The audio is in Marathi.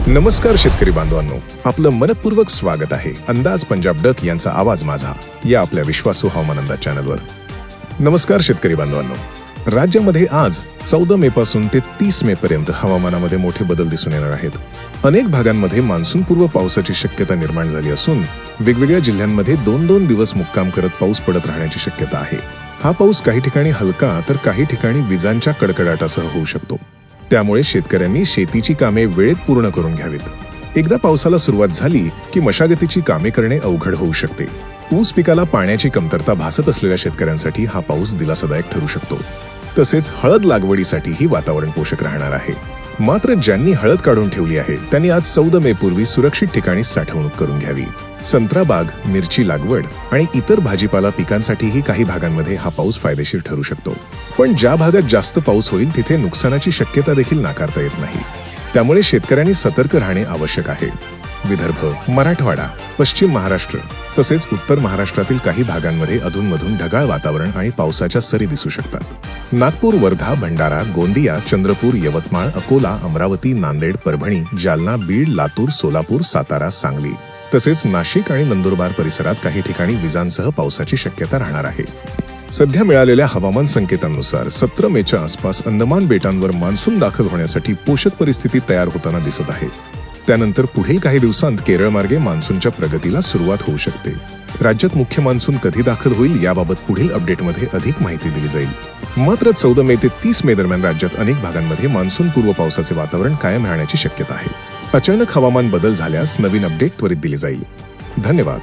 नमस्कार शेतकरी बांधवांनो, आपलं मनपूर्वक स्वागत आहे अंदाज पंजाब डक यांचा आवाज माझा या आपल्या विश्वासू हवामान अंदाज चॅनलवर. नमस्कार शेतकरी बांधवांनो, राज्यामध्ये आज 14 मे पासून ते 30 मे पर्यंत हवामानामध्ये मोठे बदल दिसून येणार आहेत. अनेक भागांमध्ये मान्सूनपूर्व पावसाची शक्यता निर्माण झाली असून वेगवेगळ्या जिल्ह्यांमध्ये 2-2 दिवस मुक्काम करत पाऊस पडत राहण्याची शक्यता आहे. हा पाऊस काही ठिकाणी हलका तर काही ठिकाणी विजांच्या कडकडाटासह होऊ शकतो. त्यामुळे शेतकऱ्यांनी शेतीची कामे वेळेत पूर्ण करून घ्यावीत. एकदा पावसाला सुरुवात झाली की मशागतीची कामे करणे अवघड होऊ शकते. ऊस पिकाला पाण्याची कमतरता भासत असलेल्या शेतकऱ्यांसाठी हा पाऊस दिलासादायक ठरू शकतो. तसेच हळद लागवडीसाठीही वातावरण पोषक राहणार आहे. मात्र ज्यांनी हळद काढून ठेवली आहे त्यांनी आज 14 मे पूर्वी सुरक्षित ठिकाणी साठवणूक करून घ्यावी. संत्रा बाग, मिरची लागवड आणि इतर भाजीपाला पिकांसाठीही काही भागांमध्ये हा पाऊस फायदेशीर ठरू शकतो. पण ज्या भागात जास्त पाऊस होईल तिथे नुकसानाची शक्यता देखील नाकारता येत नाही. त्यामुळे शेतकऱ्यांनी सतर्क राहणे आवश्यक आहे. विदर्भ, मराठवाडा, पश्चिम महाराष्ट्र तसेच उत्तर महाराष्ट्रातील काही भागांमध्ये अधूनमधून ढगाळ वातावरण आणि पावसाच्या सरी दिसू शकतात. नागपूर, वर्धा, भंडारा, गोंदिया, चंद्रपूर, यवतमाळ, अकोला, अमरावती, नांदेड, परभणी, जालना, बीड, लातूर, सोलापूर, सातारा, सांगली तसेच नाशिक आणि नंदुरबार परिसरात काही ठिकाणी विजांसह पावसाची शक्यता राहणार आहे. सध्या मिळालेल्या हवामान संकेतांनुसार 17 मेच्या आसपास अंदमान बेटांवर मान्सून दाखल होण्यासाठी पोषक परिस्थिती तयार होताना दिसत आहे. त्यानंतर पुढील काही दिवसांत केरळ मार्गे मान्सूनच्या प्रगतीला सुरुवात होऊ शकते. राज्यात मुख्य मान्सून कधी दाखल होईल याबाबत पुढील अपडेटमध्ये अधिक माहिती दिली जाईल. मात्र 14 मे ते 30 मे दरम्यान राज्यात अनेक भागांमध्ये मान्सून पूर्व पावसाचे वातावरण कायम राहण्याची शक्यता आहे. अचानक हवामान बदल झाल्यास नवीन अपडेट त्वरित दिले जाईल. धन्यवाद.